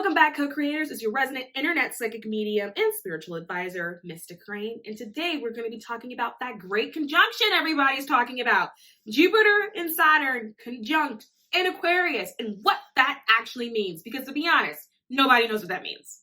Welcome back, co-creators. It's your resident internet psychic medium and spiritual advisor, mysticrainn. And today we're going to be talking about that great conjunction everybody's talking about. Jupiter and Saturn conjunct in Aquarius and what that actually means. Because to be honest, nobody knows what that means.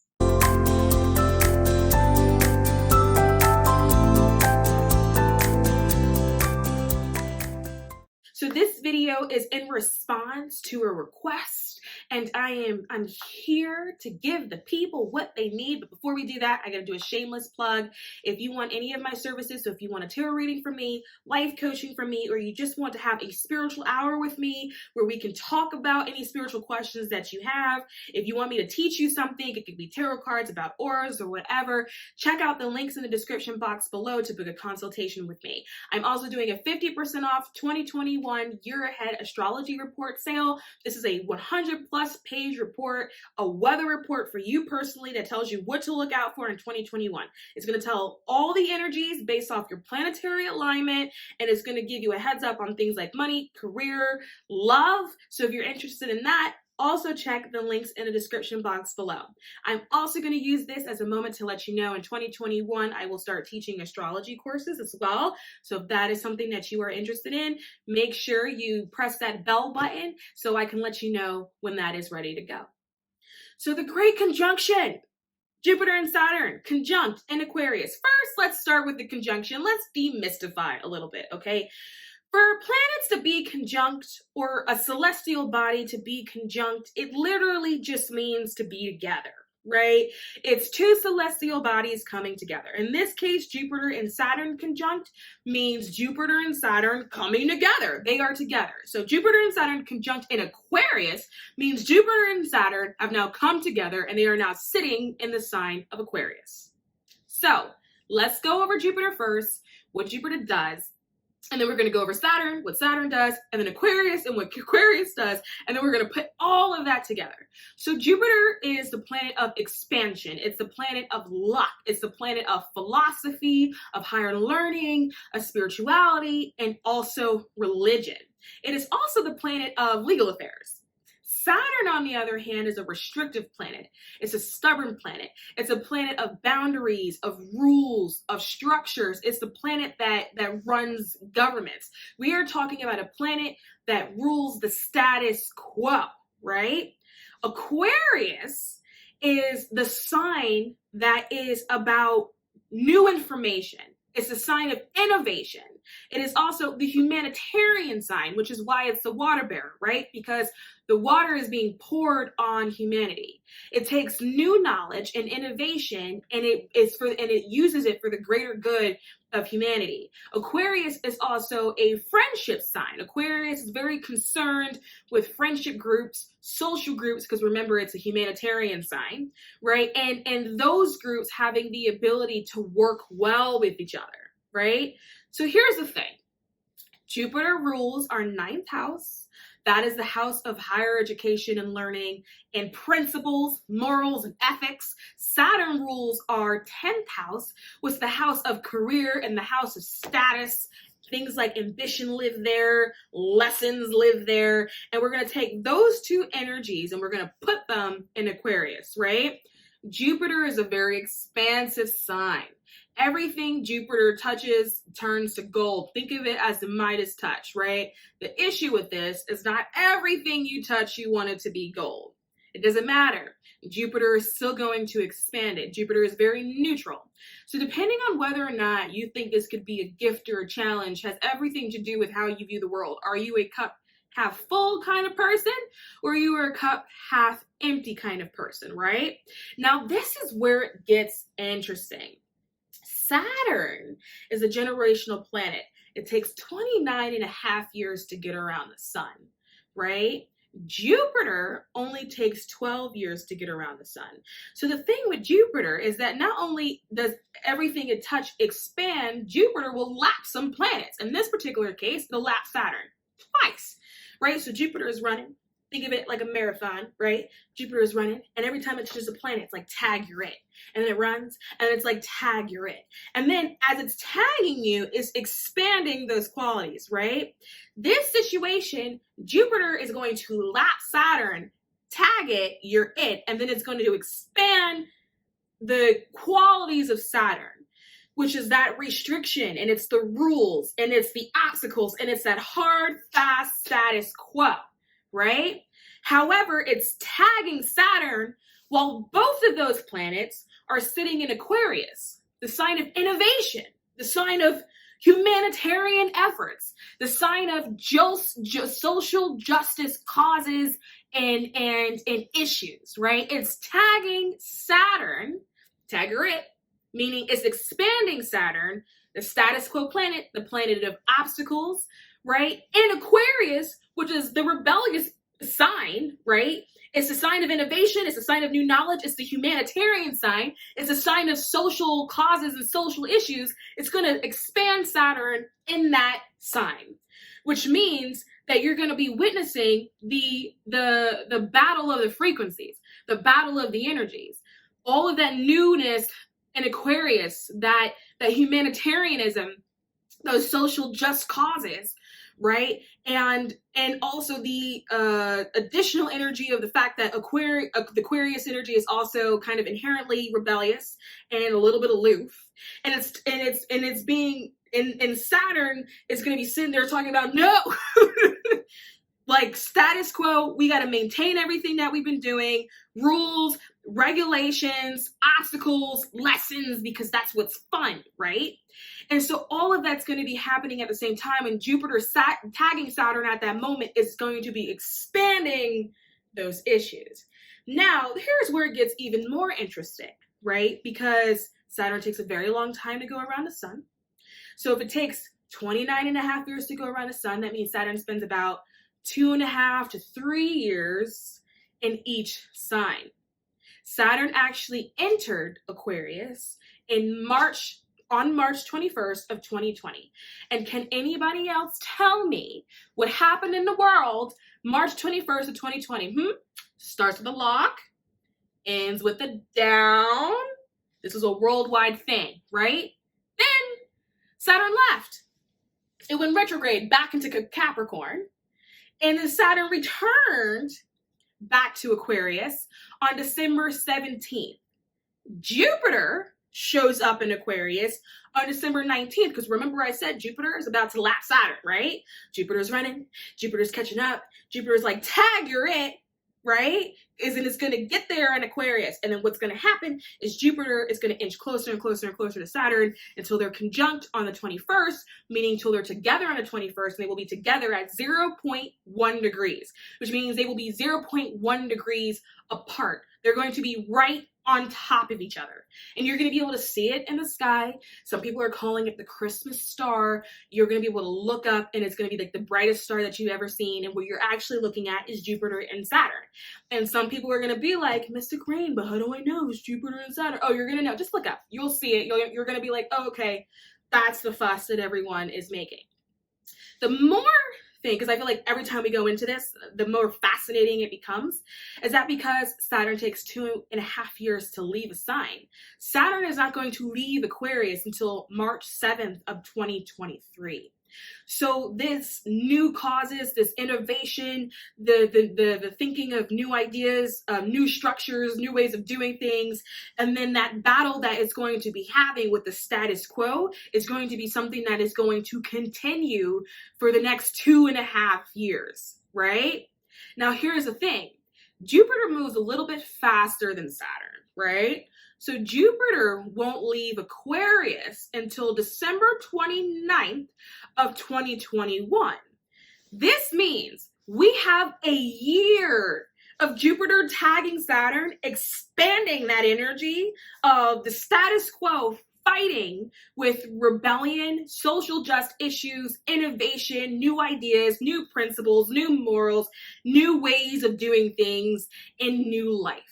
So this video is in response to a request, and I'm here to give the people what they need. But before we do that, I gotta do a shameless plug. If you want any of my services, so if you want a tarot reading from me, life coaching from me, or you just want to have a spiritual hour with me where we can talk about any spiritual questions that you have, if you want me to teach you something, it could be tarot cards about auras or whatever, check out the links in the description box below to book a consultation with me. I'm also doing a 50% off 2021 year ahead astrology report sale. This is a 100+ page report, a weather report for you personally that tells you what to look out for in 2021. It's going to tell all the energies based off your planetary alignment, and it's going to give you a heads up on things like money, career, love. So if you're interested in that, also check the links in the description box below. I'm also going to use this as a moment to let you know in 2021, I will start teaching astrology courses as well. So if that is something that you are interested in, make sure you press that bell button so I can let you know when that is ready to go. So the great conjunction, Jupiter and Saturn conjunct in Aquarius. First, let's start with the conjunction. Let's demystify a little bit, okay? For planets to be conjunct or a celestial body to be conjunct, it literally just means to be together, right? It's two celestial bodies coming together. In this case, Jupiter and Saturn conjunct means Jupiter and Saturn coming together. They are together. So Jupiter and Saturn conjunct in Aquarius means Jupiter and Saturn have now come together and they are now sitting in the sign of Aquarius. So let's go over Jupiter first, what Jupiter does. And then we're going to go over Saturn, what Saturn does, and then Aquarius and what Aquarius does. And then we're going to put all of that together. So Jupiter is the planet of expansion. It's the planet of luck. It's the planet of philosophy, of higher learning, of spirituality, and also religion. It is also the planet of legal affairs. Saturn, on the other hand, is a restrictive planet. It's a stubborn planet. It's a planet of boundaries, of rules, of structures. It's the planet that runs governments. We are talking about a planet that rules the status quo, right? Aquarius is the sign that is about new information. It's a sign of innovation. It is also the humanitarian sign, which is why it's the water bearer, right? Because the water is being poured on humanity. It takes new knowledge and innovation, and it uses it for the greater good of humanity. Aquarius is also a friendship sign. Aquarius is very concerned with friendship groups, social groups, because remember, it's a humanitarian sign, right? And those groups having the ability to work well with each other, right? So here's the thing. Jupiter rules our 9th house. That is the house of higher education and learning and principles, morals, and ethics. Saturn rules our 10th house, which is the house of career and the house of status. Things like ambition live there, lessons live there. And we're going to take those two energies and we're going to put them in Aquarius, right? Jupiter is a very expansive sign. Everything Jupiter touches turns to gold. Think of it as the Midas touch, right? The issue with this is not everything you touch you want it to be gold. It doesn't matter. Jupiter is still going to expand it. Jupiter is very neutral. So depending on whether or not you think this could be a gift or a challenge has everything to do with how you view the world. Are you a cup half full kind of person, or you are a cup half empty kind of person, right? Now, this is where it gets interesting. Saturn is a generational planet. It takes 29.5 years to get around the sun, right? Jupiter only takes 12 years to get around the sun. So the thing with Jupiter is that not only does everything it touch expand, Jupiter will lap some planets. In this particular case, it'll lap Saturn twice, right? So Jupiter is running. Think of it like a marathon, right? Jupiter is running, and every time it touches a planet, it's like, tag, you're it. And then it runs, and it's like, tag, you're it. And then as it's tagging you, it's expanding those qualities, right? This situation, Jupiter is going to lap Saturn tag it, you're it. And then it's going to expand the qualities of Saturn, which is that restriction, and it's the rules, and it's the obstacles, and it's that hard, fast status quo, right? However, it's tagging Saturn while both of those planets are sitting in Aquarius, the sign of innovation, the sign of humanitarian efforts, the sign of social justice causes and issues, right? It's tagging Saturn, tagger it, meaning it's expanding Saturn, the status quo planet, the planet of obstacles, right? In Aquarius, which is the rebellious sign, right? It's a sign of innovation. It's a sign of new knowledge. It's the humanitarian sign. It's a sign of social causes and social issues. It's going to expand Saturn in that sign, which means that you're going to be witnessing the battle of the frequencies, the battle of the energies, all of that newness in Aquarius, that humanitarianism, those social just causes, right? And also the additional energy of the fact that the Aquarius energy is also kind of inherently rebellious and a little bit aloof, and Saturn is going to be sitting there talking about no. Like status quo, we got to maintain everything that we've been doing, rules, regulations, obstacles, lessons, because that's what's fun, right? And so all of that's going to be happening at the same time, and Jupiter tagging Saturn at that moment is going to be expanding those issues. Now, here's where it gets even more interesting, right? Because Saturn takes a very long time to go around the sun. So if it takes 29 and a half years to go around the sun, that means Saturn spends about 2.5 to 3 years in each sign. Saturn actually entered Aquarius on March 21st of 2020. And can anybody else tell me what happened in the world March 21st of 2020? Starts with a lock, ends with a down. This is a worldwide thing, right? Then Saturn left. It went retrograde back into Capricorn. And then Saturn returned back to Aquarius on December 17th. Jupiter shows up in Aquarius on December 19th, because remember I said Jupiter is about to lap Saturn, right? Jupiter's running, Jupiter's catching up, Jupiter's like, tag, you're it, right? It's going to get there in Aquarius. And then what's going to happen is Jupiter is going to inch closer and closer and closer to Saturn until they're conjunct on the 21st, meaning until they're together on the 21st, and they will be together at 0.1 degrees, which means they will be 0.1 degrees apart. They're going to be right on top of each other. And you're going to be able to see it in the sky. Some people are calling it the Christmas star. You're going to be able to look up, and it's going to be like the brightest star that you've ever seen. And what you're actually looking at is Jupiter and Saturn. And some people are going to be like, mysticrainn, but how do I know it's Jupiter and Saturn? Oh, you're going to know. Just look up. You'll see it. You're going to be like, oh, okay, that's the fuss that everyone is making. The more thing, because I feel like every time we go into this, the more fascinating it becomes, is that because Saturn takes 2.5 years to leave a sign, Saturn is not going to leave Aquarius until March 7th of 2023. So this new causes, this innovation, the thinking of new ideas, new structures, new ways of doing things, and then that battle that it's going to be having with the status quo is going to be something that is going to continue for the next 2.5 years, right? Now, here's the thing. Jupiter moves a little bit faster than Saturn, right? So Jupiter won't leave Aquarius until December 29th of 2021. This means we have a year of Jupiter tagging Saturn, expanding that energy of the status quo, fighting with rebellion, social just issues, innovation, new ideas, new principles, new morals, new ways of doing things, and new life.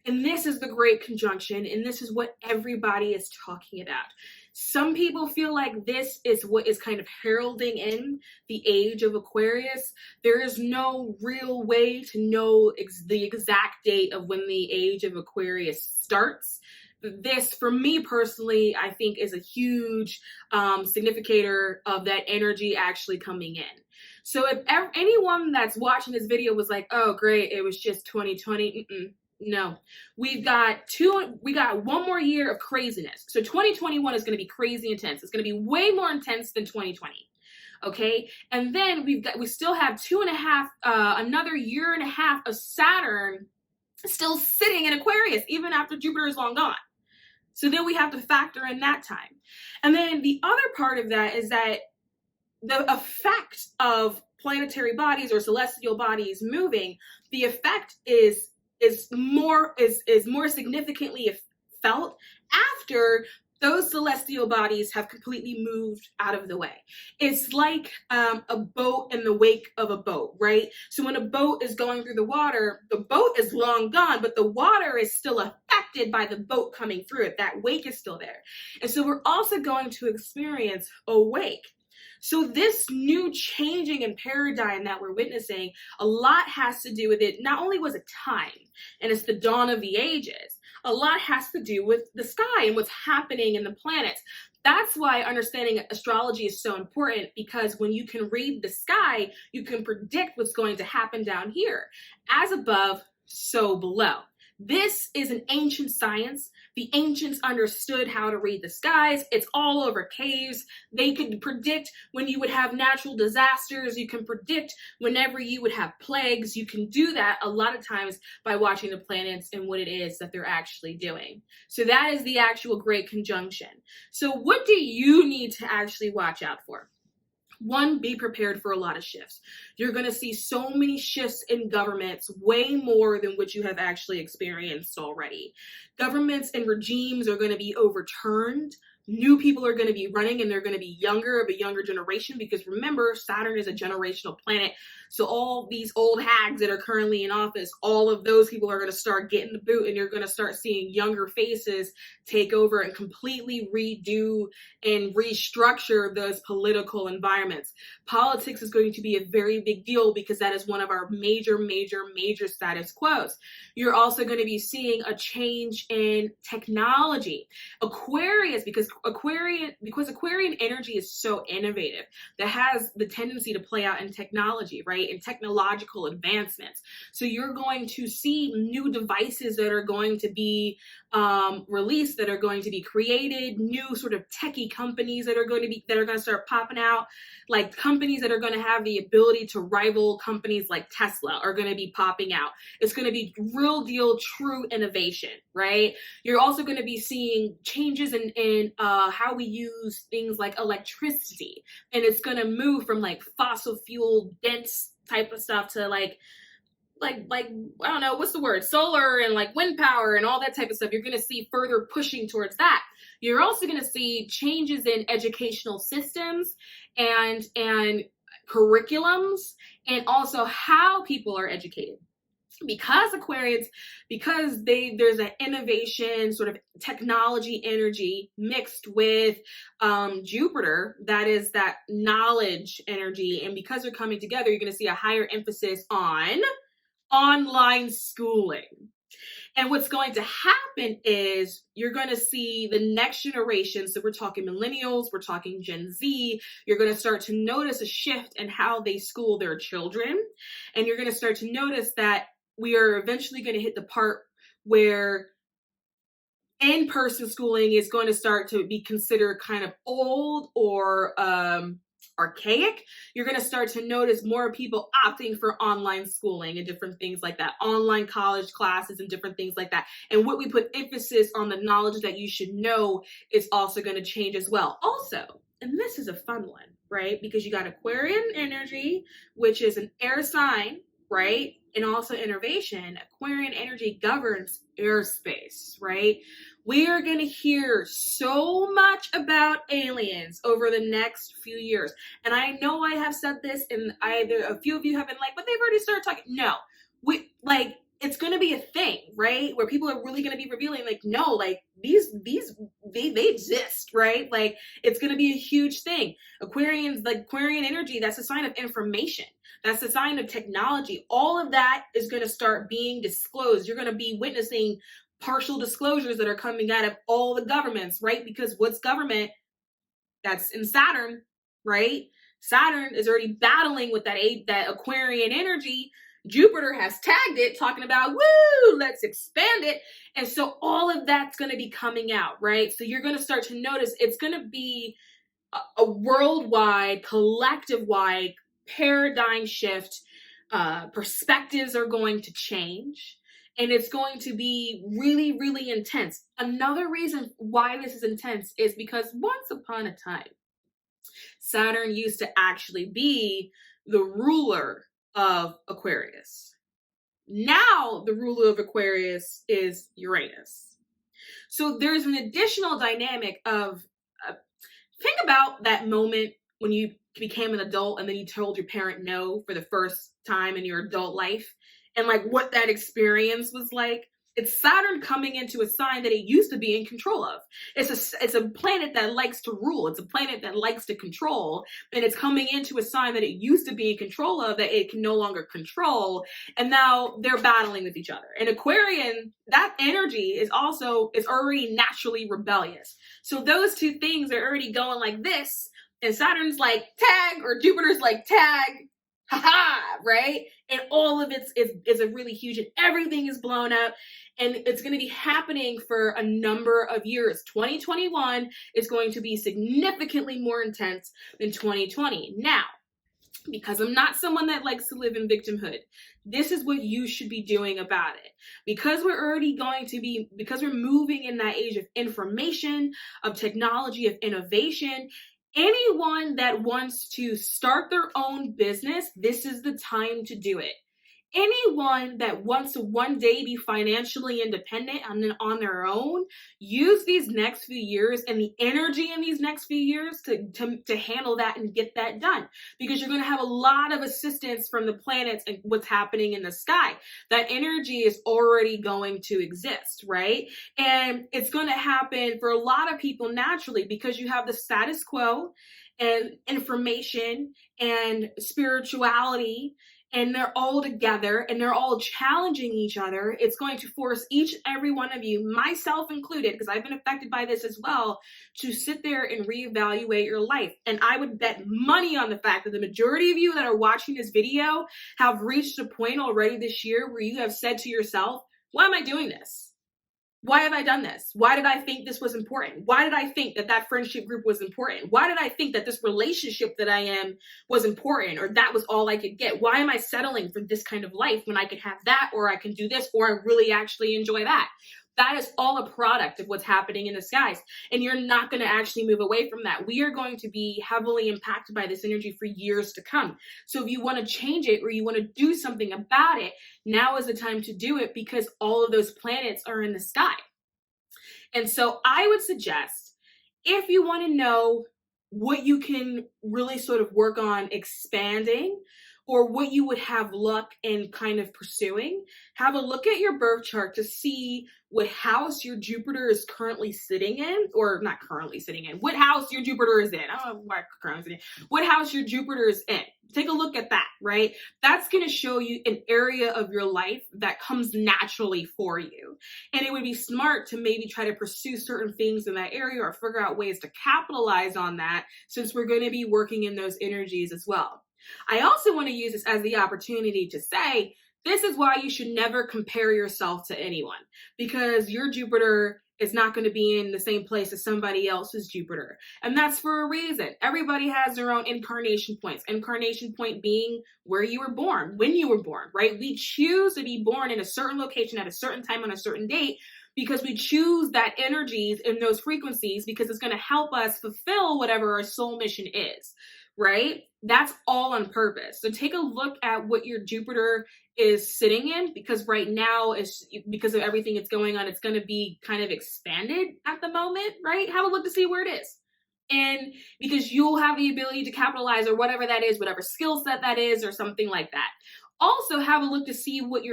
And this is the great conjunction, and this is what everybody is talking about. Some people feel like this is what is kind of heralding in the age of Aquarius. There is no real way to know the exact date of when the age of Aquarius starts. This, for me personally, I think is a huge significator of that energy actually coming in. So if anyone that's watching this video was like, oh great, it was just 2020, no, we got one more year of craziness. So 2021 is going to be crazy intense. It's going to be way more intense than 2020. Okay, and then we still have another year and a half of Saturn still sitting in Aquarius, even after Jupiter is long gone. So then we have to factor in that time. And then the other part of that is that the effect of planetary bodies or celestial bodies moving, the effect is more significantly felt after those celestial bodies have completely moved out of the way. It's like a boat in the wake of a boat, right? So when a boat is going through the water, the boat is long gone, but the water is still affected by the boat coming through it. That wake is still there. And so we're also going to experience a wake. So this new changing in paradigm that we're witnessing, a lot has to do with it. Not only was it time, and it's the dawn of the ages, a lot has to do with the sky and what's happening in the planets. That's why understanding astrology is so important, because when you can read the sky, you can predict what's going to happen down here. As above, so below. This is an ancient science. The ancients understood how to read the skies. It's all over caves. They could predict when you would have natural disasters. You can predict whenever you would have plagues. You can do that a lot of times by watching the planets and what it is that they're actually doing. So that is the actual Great Conjunction. So what do you need to actually watch out for? One, be prepared for a lot of shifts. You're going to see so many shifts in governments, way more than what you have actually experienced already. Governments and regimes are going to be overturned. New people are going to be running, and they're going to be younger, of a younger generation, because remember, Saturn is a generational planet. So all these old hags that are currently in office, all of those people are going to start getting the boot, and you're going to start seeing younger faces take over and completely redo and restructure those political environments. Politics is going to be a very big deal, because that is one of our major status quos. You're also going to be seeing a change in technology. Aquarius, because Aquarian energy is so innovative, that has the tendency to play out in technology, right? In technological advancements. So you're going to see new devices that are going to be released, that are going to be created, new sort of techie companies that are going to start popping out, like companies that are going to have the ability to rival companies like Tesla are going to be popping out. It's going to be real deal, true innovation, right? You're also going to be seeing changes in how we use things like electricity, and it's going to move from like fossil fuel dense type of stuff to like I don't know, what's the word? Solar and like wind power and all that type of stuff. You're going to see further pushing towards that. You're also going to see changes in educational systems and curriculums, and also how people are educated. Because Aquarians, there's an innovation, sort of technology energy mixed with Jupiter, that is that knowledge energy. And because they're coming together, you're going to see a higher emphasis on online schooling. And what's going to happen is you're going to see the next generation. So we're talking millennials, we're talking Gen Z. You're going to start to notice a shift in how they school their children. And you're going to start to notice that we are eventually going to hit the part where in-person schooling is going to start to be considered kind of old or archaic. You're going to start to notice more people opting for online schooling and different things like that, online college classes and different things like that. And what we put emphasis on, the knowledge that you should know, is also going to change as well. Also, and this is a fun one, right? Because you got Aquarian energy, which is an air sign, right? And also innovation. Aquarian energy governs airspace, right? We are going to hear so much about aliens over the next few years. And I know I have said this, and either a few of you have been like, but they've already started talking. No, it's going to be a thing, right? Where people are really going to be revealing, like, no, like they exist, right? Like, it's going to be a huge thing. Aquarian energy, that's a sign of information. That's a sign of technology. All of that is going to start being disclosed. You're going to be witnessing partial disclosures that are coming out of all the governments, right? Because what's government? That's in Saturn, right? Saturn is already battling with that Aquarian energy. Jupiter has tagged it, talking about, woo, let's expand it. And so all of that's going to be coming out, right? So you're going to start to notice it's going to be a worldwide, collective-wide paradigm shift. Perspectives are going to change, and it's going to be really, really intense. Another reason why this is intense is because once upon a time, Saturn used to actually be the ruler of Aquarius. Now the ruler of Aquarius is Uranus. So there's an additional dynamic of, think about that moment when you became an adult and then you told your parent no for the first time in your adult life, and like what that experience was like. It's Saturn coming into a sign that it used to be in control of. It's a planet that likes to rule. It's a planet that likes to control, and it's coming into a sign that it used to be in control of that it can no longer control, and now they're battling with each other. And Aquarian, that energy is already naturally rebellious. So those two things are already going like this, and Saturn's like tag, or Jupiter's like tag, haha, right? And all of it is a really huge, and everything is blown up, and it's going to be happening for a number of years. 2021 is going to be significantly more intense than 2020. Now, because I'm not someone that likes to live in victimhood, this is what you should be doing about it. Because because we're moving in that age of information, of technology, of innovation, anyone that wants to start their own business, this is the time to do it. Anyone that wants to one day be financially independent and then on their own, use these next few years and the energy in these next few years to handle that and get that done. Because you're going to have a lot of assistance from the planets and what's happening in the sky. That energy is already going to exist, right? And it's going to happen for a lot of people naturally because you have the status quo and information and spirituality, and they're all together and they're all challenging each other. It's going to force each and every one of you, myself included, because I've been affected by this as well, to sit there and reevaluate your life. And I would bet money on the fact that the majority of you that are watching this video have reached a point already this year where you have said to yourself, why am I doing this? Why have I done this? Why did I think this was important? Why did I think that friendship group was important? Why did I think that this relationship that I am was important, or that was all I could get? Why am I settling for this kind of life when I could have that, or I can do this, or I really actually enjoy that? That is all a product of what's happening in the skies. And you're not going to actually move away from that. We are going to be heavily impacted by this energy for years to come. So if you want to change it or you want to do something about it, now is the time to do it because all of those planets are in the sky. And so I would suggest, if you want to know what you can really sort of work on expanding, or what you would have luck in kind of pursuing, have a look at your birth chart to see what house your Jupiter is currently sitting in, or not currently sitting in, what house your Jupiter is in. I don't know why currently sitting in. What house your Jupiter is in. Take a look at that, right? That's going to show you an area of your life that comes naturally for you. And it would be smart to maybe try to pursue certain things in that area or figure out ways to capitalize on that, since we're going to be working in those energies as well. I also want to use this as the opportunity to say, this is why you should never compare yourself to anyone, because your Jupiter is not going to be in the same place as somebody else's Jupiter. And that's for a reason. Everybody has their own incarnation points. Incarnation point being where you were born, when you were born, right? We choose to be born in a certain location at a certain time on a certain date because we choose that energies in those frequencies because it's going to help us fulfill whatever our soul mission is, right? That's all on purpose. So take a look at what your Jupiter is sitting in, because right now, because of everything that's going on, it's going to be kind of expanded at the moment, right? Have a look to see where it is. And because you'll have the ability to capitalize or whatever that is, whatever skill set that is, or something like that. Also have a look to see what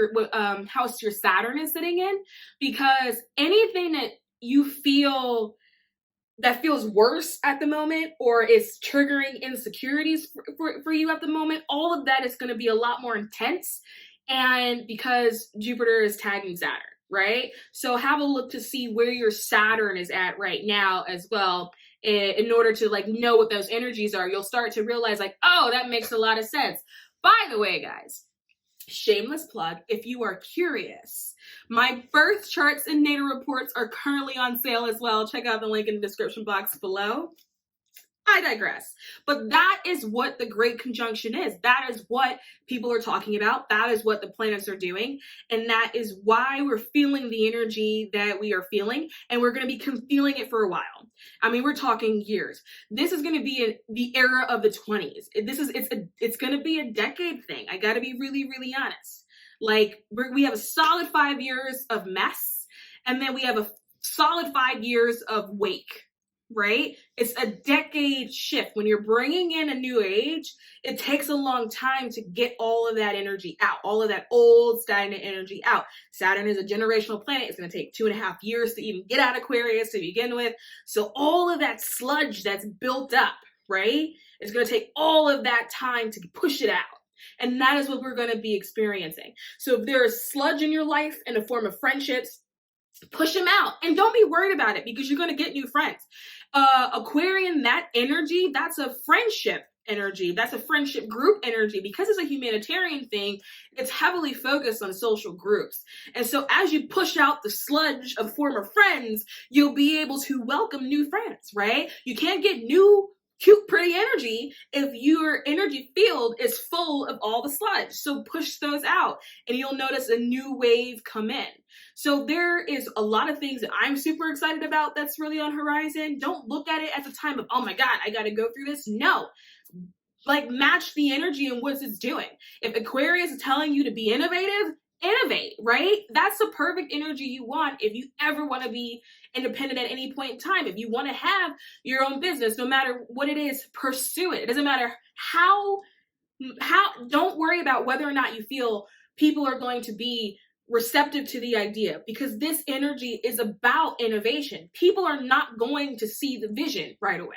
house your Saturn is sitting in, because anything that you feel that feels worse at the moment or is triggering insecurities for you at the moment, all of that is going to be a lot more intense. And because Jupiter is tagging Saturn, right? So have a look to see where your Saturn is at right now as well. in order to like know what those energies are, you'll start to realize like, oh, that makes a lot of sense. By the way, guys, shameless plug, if you are curious, my birth charts and natal reports are currently on sale as well. Check out the link in the description box below. I digress. But that is what the Great Conjunction is. That is what people are talking about. That is what the planets are doing. And that is why we're feeling the energy that we are feeling. And we're going to be feeling it for a while. I mean, we're talking years. This is going to be the era of the 20s. It's going to be a decade thing. I got to be really, really honest. Like, we have a solid 5 years of mess. And then we have a solid 5 years of wake. Right? It's a decade shift. When you're bringing in a new age, it takes a long time to get all of that energy out, all of that old stagnant energy out. Saturn is a generational planet. It's going to take 2.5 years to even get out of Aquarius to begin with. So all of that sludge that's built up, right? It's going to take all of that time to push it out. And that is what we're going to be experiencing. So if there is sludge in your life in the form of friendships, push them out and don't be worried about it because you're going to get new friends. Aquarian, that energy, that's a friendship energy. That's a friendship group energy. Because it's a humanitarian thing, it's heavily focused on social groups. And so as you push out the sludge of former friends, you'll be able to welcome new friends, right? You can't get new cute, pretty energy if your energy field is full of all the sludge. So push those out and you'll notice a new wave come in. So there is a lot of things that I'm super excited about that's really on horizon. Don't look at it as a time of, oh my God, I got to go through this. No, like match the energy and what it's doing. If Aquarius is telling you to be innovative, innovate, right? That's the perfect energy you want if you ever want to be independent at any point in time. If you want to have your own business, no matter what it is, pursue it. It doesn't matter how, don't worry about whether or not you feel people are going to be receptive to the idea, because this energy is about innovation. People are not going to see the vision right away.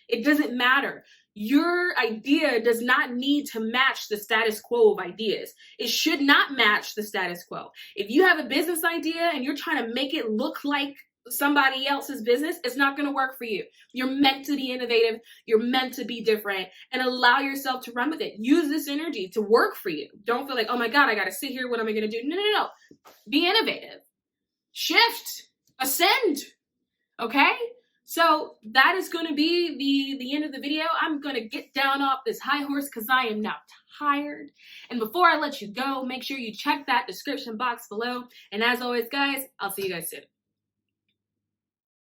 It doesn't matter. Your idea does not need to match the status quo of ideas. It should not match the status quo. If you have a business idea and you're trying to make it look like somebody else's business, it's not going to work for you. You're meant to be innovative. You're meant to be different, and allow yourself to run with it. Use this energy to work for you. Don't feel like, oh my God, I got to sit here. What am I going to do? No. Be innovative. Shift. Ascend. Okay? So that is going to be the end of the video. I'm going to get down off this high horse because I am now tired. And before I let you go, make sure you check that description box below. And as always, guys, I'll see you guys soon.